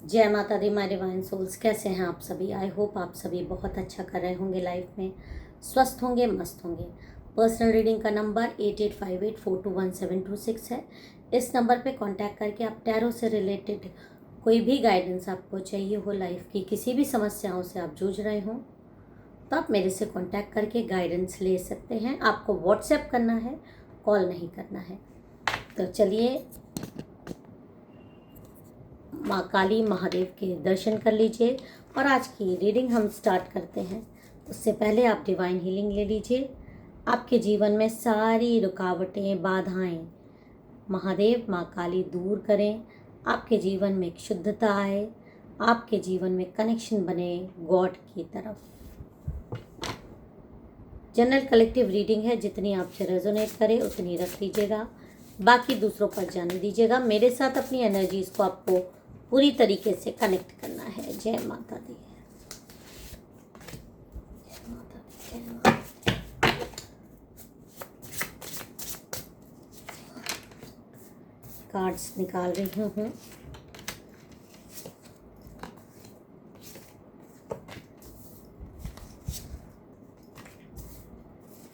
जय माता दी my divine souls. कैसे हैं आप सभी? आई होप आप सभी बहुत अच्छा कर रहे होंगे, लाइफ में स्वस्थ होंगे, मस्त होंगे। पर्सनल रीडिंग का नंबर 8858421726 है। इस नंबर पे कांटेक्ट करके आप टैरो से रिलेटेड कोई भी गाइडेंस आपको चाहिए हो, लाइफ की किसी भी समस्याओं से आप जूझ रहे हो, तो आप मेरे से कांटेक्ट करके गाइडेंस ले सकते हैं। आपको व्हाट्सएप करना है, कॉल नहीं करना है। तो चलिए माँ काली महादेव के दर्शन कर लीजिए और आज की रीडिंग हम स्टार्ट करते हैं। उससे पहले आप डिवाइन हीलिंग ले लीजिए। आपके जीवन में सारी रुकावटें, बाधाएं महादेव माँ काली दूर करें। आपके जीवन में एक शुद्धता आए, आपके जीवन में कनेक्शन बने गॉड की तरफ। जनरल कलेक्टिव रीडिंग है, जितनी आपसे रेजोनेट करे उतनी रख लीजिएगा, बाकी दूसरों पर जाने दीजिएगा। मेरे साथ अपनी एनर्जीज को आपको पूरी तरीके से कनेक्ट करना है। जय माता दी। कार्ड्स निकाल रही हूँ।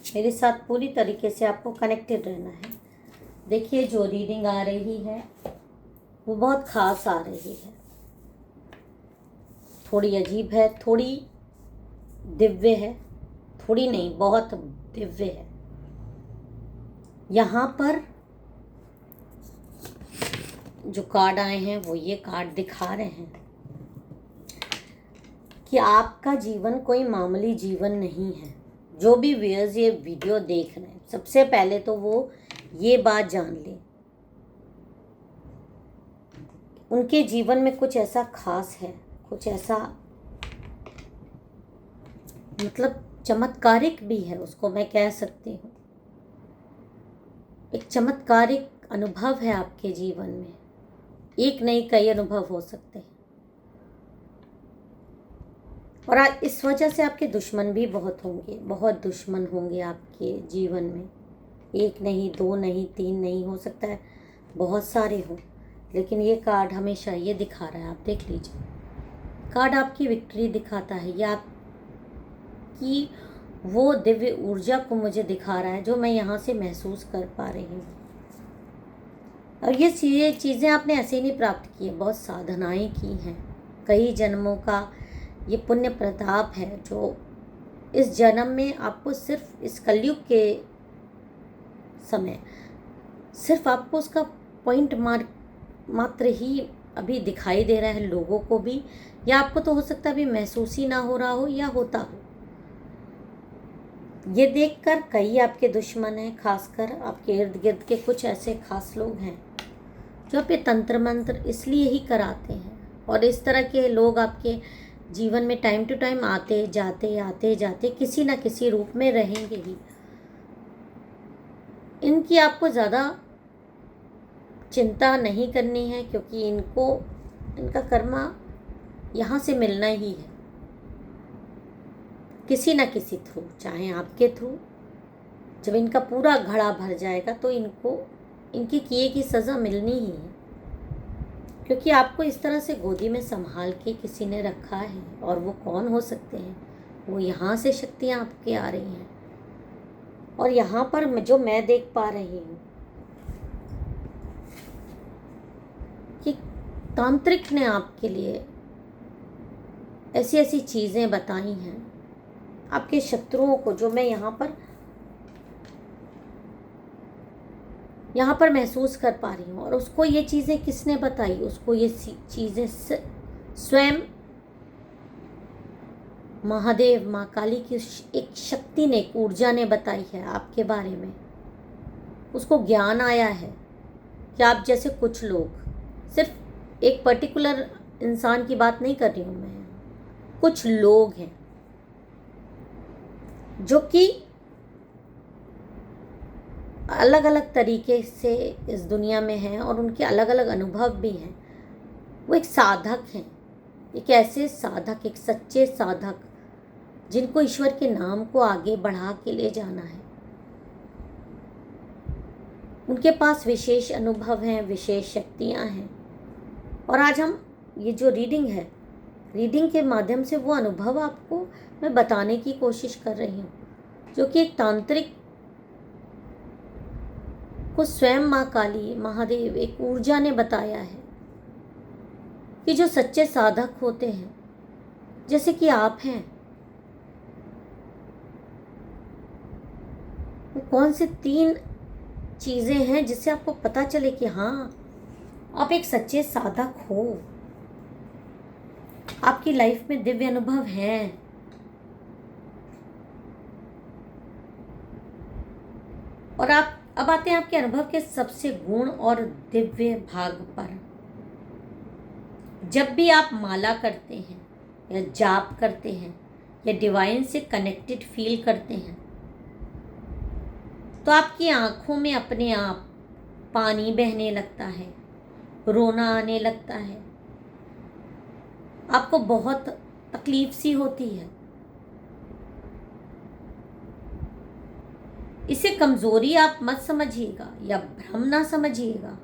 मेरे साथ पूरी तरीके से आपको कनेक्टेड रहना है। देखिए, जो रीडिंग आ रही है वो बहुत ख़ास आ रही है, थोड़ी अजीब है, थोड़ी दिव्य है, थोड़ी नहीं बहुत दिव्य है। यहाँ पर जो कार्ड आए हैं वो ये कार्ड दिखा रहे हैं कि आपका जीवन कोई मामूली जीवन नहीं है। जो भी व्यूअर्स ये वीडियो देख रहे हैं, सबसे पहले तो वो ये बात जान लें, उनके जीवन में कुछ ऐसा खास है, कुछ ऐसा मतलब चमत्कारिक भी है, उसको मैं कह सकती हूँ। एक चमत्कारिक अनुभव है आपके जीवन में। एक नहीं, कई अनुभव हो सकते हैं। और आज इस वजह से आपके दुश्मन भी बहुत होंगे, बहुत दुश्मन होंगे आपके जीवन में। एक नहीं, दो नहीं, तीन नहीं, हो सकता है बहुत सारे हों, लेकिन ये कार्ड हमेशा ये दिखा रहा है, आप देख लीजिए। कार्ड आपकी विक्ट्री दिखाता है, या आपकी वो दिव्य ऊर्जा को मुझे दिखा रहा है जो मैं यहाँ से महसूस कर पा रही हूँ। और ये चीज़ें आपने ऐसे ही नहीं प्राप्त की है, बहुत साधनाएं की हैं, कई जन्मों का ये पुण्य प्रताप है जो इस जन्म में आपको सिर्फ इस कलयुग के समय सिर्फ आपको उसका पॉइंट मात्र ही अभी दिखाई दे रहा है लोगों को भी, या आपको तो हो सकता है अभी महसूस ही ना हो रहा हो या होता हो। ये देखकर कई आपके दुश्मन हैं, खासकर आपके इर्द गिर्द के कुछ ऐसे खास लोग हैं जो आपके तंत्र मंत्र इसलिए ही कराते हैं। और इस तरह के लोग आपके जीवन में टाइम टू टाइम आते जाते किसी न किसी रूप में रहेंगे ही। इनकी आपको ज़्यादा चिंता नहीं करनी है, क्योंकि इनका कर्मा यहाँ से मिलना ही है, किसी न किसी थ्रू, चाहे आपके थ्रू। जब इनका पूरा घड़ा भर जाएगा तो इनको इनके किए की सज़ा मिलनी ही है, क्योंकि आपको इस तरह से गोदी में संभाल के किसी ने रखा है। और वो कौन हो सकते हैं? वो यहाँ से शक्तियाँ आपके आ रही हैं। और यहाँ पर जो मैं देख पा रही हूँ कि तांत्रिक ने आपके लिए ऐसी ऐसी चीज़ें बताई हैं, आपके शत्रुओं को, जो मैं यहाँ पर महसूस कर पा रही हूँ। और उसको ये चीज़ें किसने बताई? उसको ये चीज़ें स्वयं महादेव माँ काली की एक शक्ति ने, एक ऊर्जा ने बताई है आपके बारे में। उसको ज्ञान आया है कि आप जैसे कुछ लोग, सिर्फ एक पर्टिकुलर इंसान की बात नहीं कर रही हूँ मैं, कुछ लोग हैं जो कि अलग अलग तरीके से इस दुनिया में हैं और उनके अलग अलग अनुभव भी हैं। वो एक साधक हैं, एक ऐसे साधक, एक सच्चे साधक जिनको ईश्वर के नाम को आगे बढ़ा के ले जाना है। उनके पास विशेष अनुभव हैं, विशेष शक्तियाँ हैं। और आज हम ये जो रीडिंग है, रीडिंग के माध्यम से वो अनुभव आपको मैं बताने की कोशिश कर रही हूँ, जो कि एक तांत्रिक को स्वयं माँ काली, महादेव, एक ऊर्जा ने बताया है कि जो सच्चे साधक होते हैं, जैसे कि आप हैं, वो कौन से 3 चीज़ें हैं जिससे आपको पता चले कि हाँ, आप एक सच्चे साधक हो, आपकी लाइफ में दिव्य अनुभव हैं। और आप अब आते हैं आपके अनुभव के सबसे गुण और दिव्य भाग पर। जब भी आप माला करते हैं या जाप करते हैं या डिवाइन से कनेक्टेड फील करते हैं, तो आपकी आंखों में अपने आप पानी बहने लगता है, रोना आने लगता है, आपको बहुत तकलीफ सी होती है। इसे कमजोरी आप मत समझिएगा या भ्रम ना समझिएगा।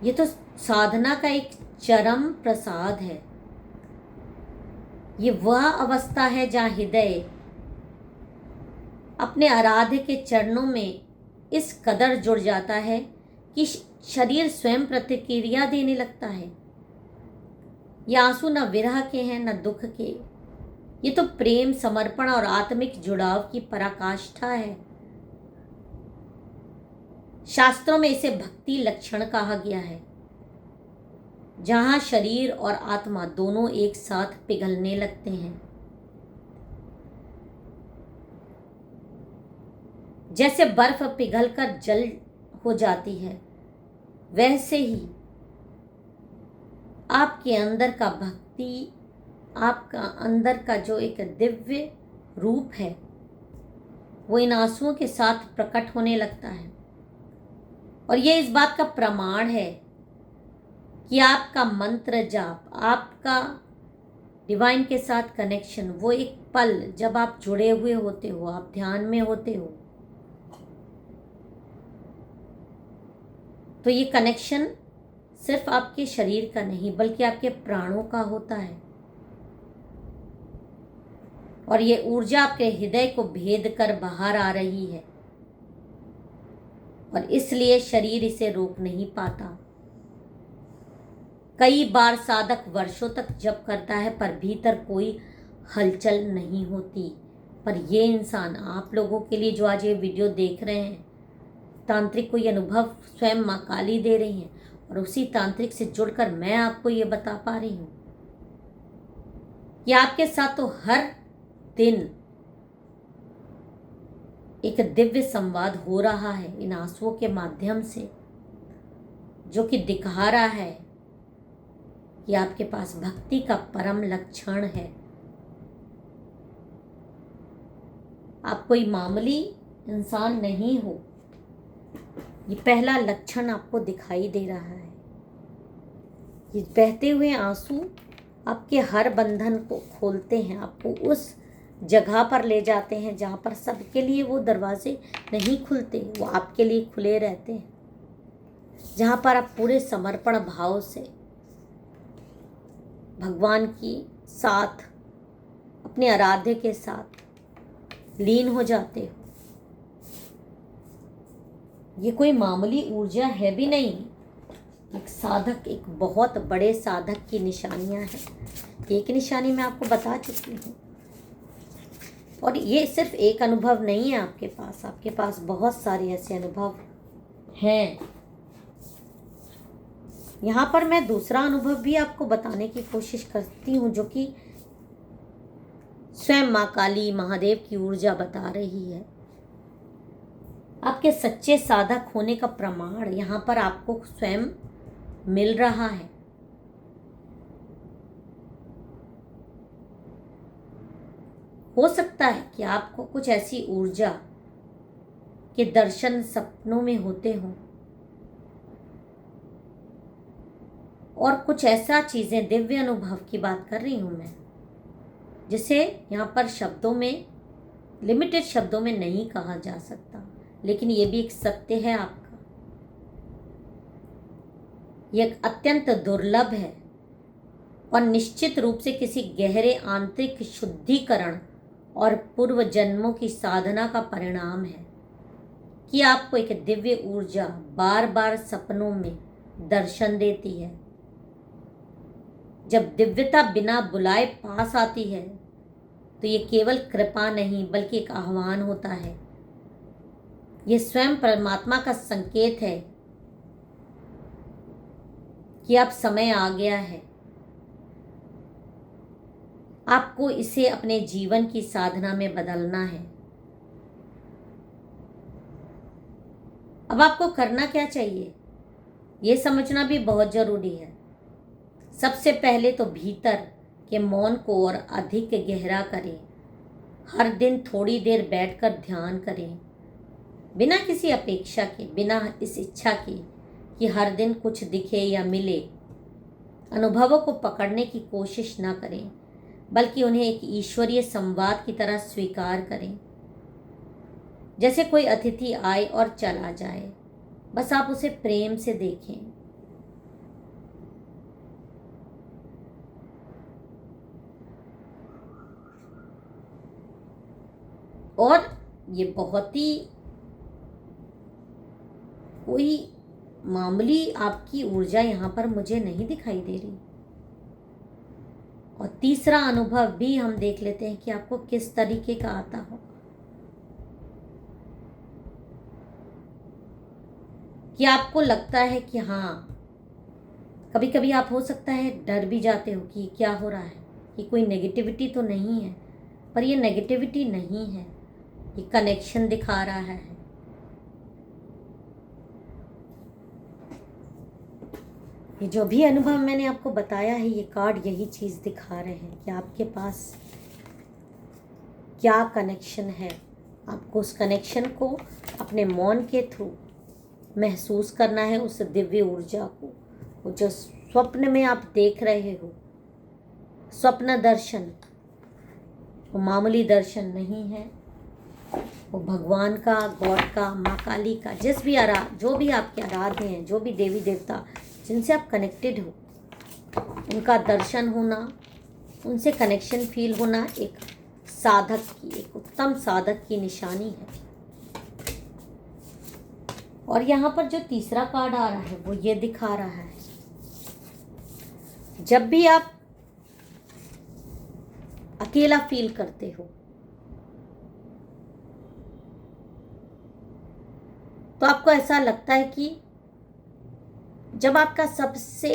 ये तो साधना का एक चरम प्रसाद है। ये वह अवस्था है जहाँ हृदय अपने आराध्य के चरणों में इस कदर जुड़ जाता है कि शरीर स्वयं प्रतिक्रिया देने लगता है। ये आंसू न विरह के हैं न दुख के, ये तो प्रेम, समर्पण और आत्मिक जुड़ाव की पराकाष्ठा है। शास्त्रों में इसे भक्ति लक्षण कहा गया है, जहां शरीर और आत्मा दोनों एक साथ पिघलने लगते हैं। जैसे बर्फ पिघलकर जल हो जाती है, वैसे ही आपके अंदर का भक्ति, आपका अंदर का जो एक दिव्य रूप है, वो इन आंसुओं के साथ प्रकट होने लगता है। और ये इस बात का प्रमाण है कि आपका मंत्र जाप, आपका डिवाइन के साथ कनेक्शन, वो एक पल जब आप जुड़े हुए होते हो, आप ध्यान में होते हो, तो ये कनेक्शन सिर्फ आपके शरीर का नहीं बल्कि आपके प्राणों का होता है। और ये ऊर्जा आपके हृदय को भेद कर बाहर आ रही है, और इसलिए शरीर इसे रोक नहीं पाता। कई बार साधक वर्षों तक जप करता है पर भीतर कोई हलचल नहीं होती। पर ये इंसान, आप लोगों के लिए जो आज ये वीडियो देख रहे हैं, तांत्रिक को ये अनुभव स्वयं माँ काली दे रही हैं, और उसी तांत्रिक से जुड़कर मैं आपको ये बता पा रही हूँ कि आपके साथ तो हर दिन एक दिव्य संवाद हो रहा है इन आंसुओं के माध्यम से, जो कि दिखा रहा है कि आपके पास भक्ति का परम लक्षण है। आप कोई मामूली इंसान नहीं हो, ये पहला लक्षण आपको दिखाई दे रहा है। ये बहते हुए आंसू आपके हर बंधन को खोलते हैं, आपको उस जगह पर ले जाते हैं जहाँ पर सबके लिए वो दरवाजे नहीं खुलते, वो आपके लिए खुले रहते हैं, जहाँ पर आप पूरे समर्पण भाव से भगवान की साथ, अपने आराध्य के साथ लीन हो जाते हो। ये कोई मामूली ऊर्जा है भी नहीं, एक साधक, एक बहुत बड़े साधक की निशानियां हैं। एक निशानी मैं आपको बता चुकी हूँ, और ये सिर्फ एक अनुभव नहीं है आपके पास बहुत सारे ऐसे अनुभव हैं। यहाँ पर मैं दूसरा अनुभव भी आपको बताने की कोशिश करती हूँ, जो कि स्वयं माँ काली, महादेव की ऊर्जा बता रही है। आपके सच्चे साधक होने का प्रमाण यहाँ पर आपको स्वयं मिल रहा है। हो सकता है कि आपको कुछ ऐसी ऊर्जा के दर्शन सपनों में होते हों, और कुछ ऐसा चीज़ें, दिव्य अनुभव की बात कर रही हूँ मैं, जिसे यहाँ पर शब्दों में, लिमिटेड शब्दों में नहीं कहा जा सकता, लेकिन ये भी एक सत्य है आपका। ये एक अत्यंत दुर्लभ है और निश्चित रूप से किसी गहरे आंतरिक शुद्धिकरण और पूर्व जन्मों की साधना का परिणाम है कि आपको एक दिव्य ऊर्जा बार बार सपनों में दर्शन देती है। जब दिव्यता बिना बुलाए पास आती है तो ये केवल कृपा नहीं बल्कि एक आह्वान होता है। ये स्वयं परमात्मा का संकेत है कि अब समय आ गया है। आपको इसे अपने जीवन की साधना में बदलना है। अब आपको करना क्या चाहिए, ये समझना भी बहुत जरूरी है। सबसे पहले तो भीतर के मौन को और अधिक गहरा करें। हर दिन थोड़ी देर बैठकर ध्यान करें, बिना किसी अपेक्षा के, बिना इस इच्छा की कि हर दिन कुछ दिखे या मिले। अनुभवों को पकड़ने की कोशिश न करें, बल्कि उन्हें एक ईश्वरीय संवाद की तरह स्वीकार करें। जैसे कोई अतिथि आए और चला जाए, बस आप उसे प्रेम से देखें। और ये बहुत ही कोई मामूली आपकी ऊर्जा यहाँ पर मुझे नहीं दिखाई दे रही। और तीसरा अनुभव भी हम देख लेते हैं कि आपको किस तरीके का आता हो। कि आपको लगता है कि हाँ, कभी कभी आप हो सकता है डर भी जाते हो कि क्या हो रहा है, कि कोई नेगेटिविटी तो नहीं है। पर ये नेगेटिविटी नहीं है, ये कनेक्शन दिखा रहा है। ये जो भी अनुभव मैंने आपको बताया है, ये कार्ड यही चीज़ दिखा रहे हैं कि आपके पास क्या कनेक्शन है। आपको उस कनेक्शन को अपने मौन के थ्रू महसूस करना है, उस दिव्य ऊर्जा को। वो जो स्वप्न में आप देख रहे हो, स्वप्न दर्शन वो मामूली दर्शन नहीं है। वो भगवान का, गॉड का, माँ काली का, जो भी आपके आराध्य हैं, जो भी देवी देवता जिनसे आप कनेक्टेड हो, उनका दर्शन होना, उनसे कनेक्शन फील होना एक साधक की, एक उत्तम साधक की निशानी है। और यहाँ पर जो तीसरा कार्ड आ रहा है वो ये दिखा रहा है, जब भी आप अकेला फील करते हो तो आपको ऐसा लगता है कि जब आपका सबसे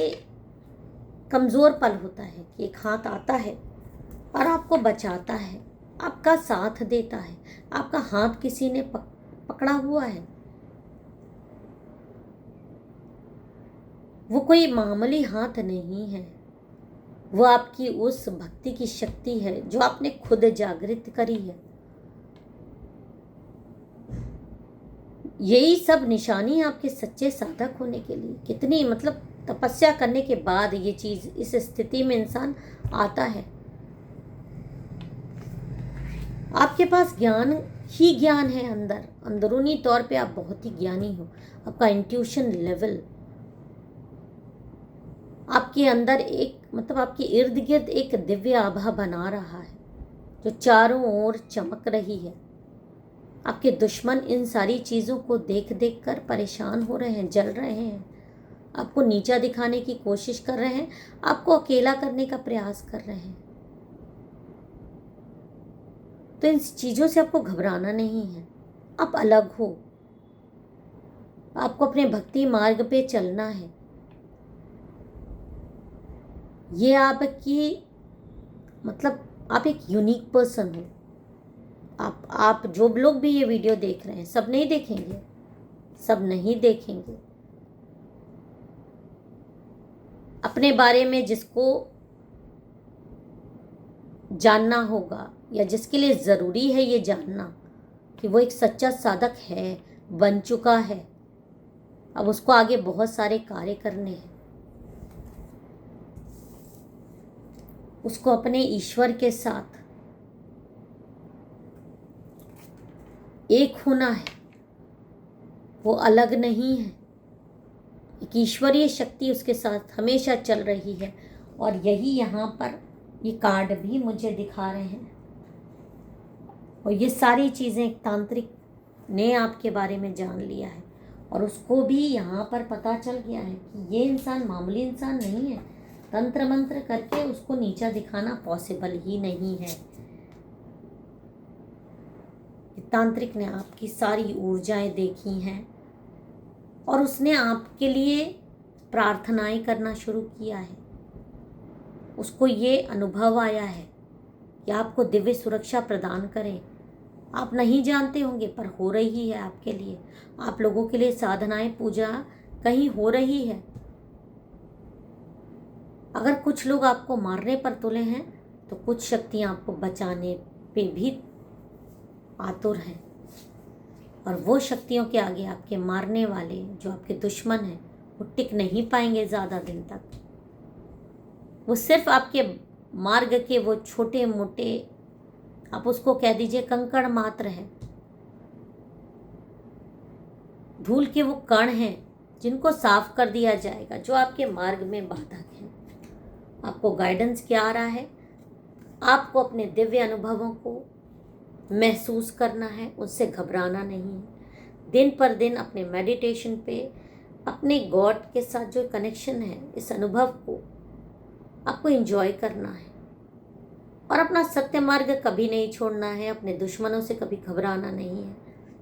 कमज़ोर पल होता है कि एक हाथ आता है और आपको बचाता है, आपका साथ देता है, आपका हाथ किसी ने पकड़ा हुआ है। वो कोई मामूली हाथ नहीं है, वो आपकी उस भक्ति की शक्ति है जो आपने खुद जागृत करी है। यही सब निशानी आपके सच्चे साधक होने के लिए। कितनी तपस्या करने के बाद ये चीज़, इस स्थिति में इंसान आता है। आपके पास ज्ञान ही ज्ञान है अंदर, अंदरूनी तौर पे आप बहुत ही ज्ञानी हो। आपका इंट्यूशन लेवल आपके अंदर आपके इर्द गिर्द एक दिव्य आभा बना रहा है जो चारों ओर चमक रही है। आपके दुश्मन इन सारी चीज़ों को देख देख कर परेशान हो रहे हैं, जल रहे हैं, आपको नीचा दिखाने की कोशिश कर रहे हैं, आपको अकेला करने का प्रयास कर रहे हैं। तो इन चीज़ों से आपको घबराना नहीं है। आप अलग हो, आपको अपने भक्ति मार्ग पे चलना है। ये आपकी आप एक यूनिक पर्सन हो। आप जो लोग भी ये वीडियो देख रहे हैं, सब नहीं देखेंगे, सब नहीं देखेंगे। अपने बारे में जिसको जानना होगा या जिसके लिए ज़रूरी है ये जानना कि वो एक सच्चा साधक है, बन चुका है, अब उसको आगे बहुत सारे कार्य करने हैं। उसको अपने ईश्वर के साथ एक होना है, वो अलग नहीं है। एक ईश्वरीय शक्ति उसके साथ हमेशा चल रही है। और यही यहाँ पर ये कार्ड भी मुझे दिखा रहे हैं। और ये सारी चीज़ें एक तांत्रिक ने आपके बारे में जान लिया है और उसको भी यहाँ पर पता चल गया है कि ये इंसान मामूली इंसान नहीं है। तंत्र मंत्र करके उसको नीचा दिखाना पॉसिबल ही नहीं है। तांत्रिक ने आपकी सारी ऊर्जाएं देखी हैं और उसने आपके लिए प्रार्थनाएं करना शुरू किया है। उसको ये अनुभव आया है कि आपको दिव्य सुरक्षा प्रदान करें। आप नहीं जानते होंगे पर हो रही है आपके लिए। आप लोगों के लिए साधनाएं पूजा कहीं हो रही है। अगर कुछ लोग आपको मारने पर तुले हैं तो कुछ शक्तियां आपको बचाने पे भी आतुर हैं। और वो शक्तियों के आगे आपके मारने वाले जो आपके दुश्मन हैं वो टिक नहीं पाएंगे ज़्यादा दिन तक। वो सिर्फ आपके मार्ग के वो छोटे मोटे, आप उसको कह दीजिए कंकड़ मात्र है, धूल के वो कण हैं जिनको साफ कर दिया जाएगा, जो आपके मार्ग में बाधक हैं। आपको गाइडेंस क्या आ रहा है? आपको अपने दिव्य अनुभवों को महसूस करना है, उससे घबराना नहीं है। दिन पर दिन अपने मेडिटेशन पे अपने गॉड के साथ जो कनेक्शन है, इस अनुभव को आपको एंजॉय करना है और अपना सत्य मार्ग कभी नहीं छोड़ना है। अपने दुश्मनों से कभी घबराना नहीं है,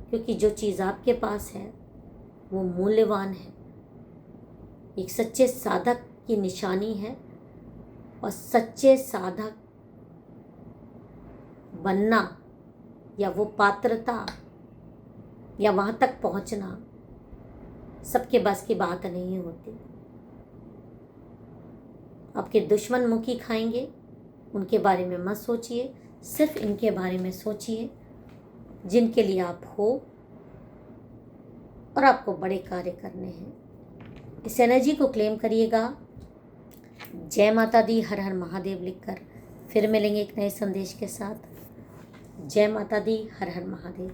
क्योंकि जो चीज़ आपके पास है वो मूल्यवान है। एक सच्चे साधक की निशानी है और सच्चे साधक बनना या वो पात्रता या वहाँ तक पहुँचना सबके बस की बात नहीं होती। आपके दुश्मन मुखी खाएंगे, उनके बारे में मत सोचिए, सिर्फ इनके बारे में सोचिए जिनके लिए आप हो और आपको बड़े कार्य करने हैं। इस एनर्जी को क्लेम करिएगा। जय माता दी, हर हर महादेव लिखकर फिर मिलेंगे एक नए संदेश के साथ। जय माता दी, हर हर महादेव।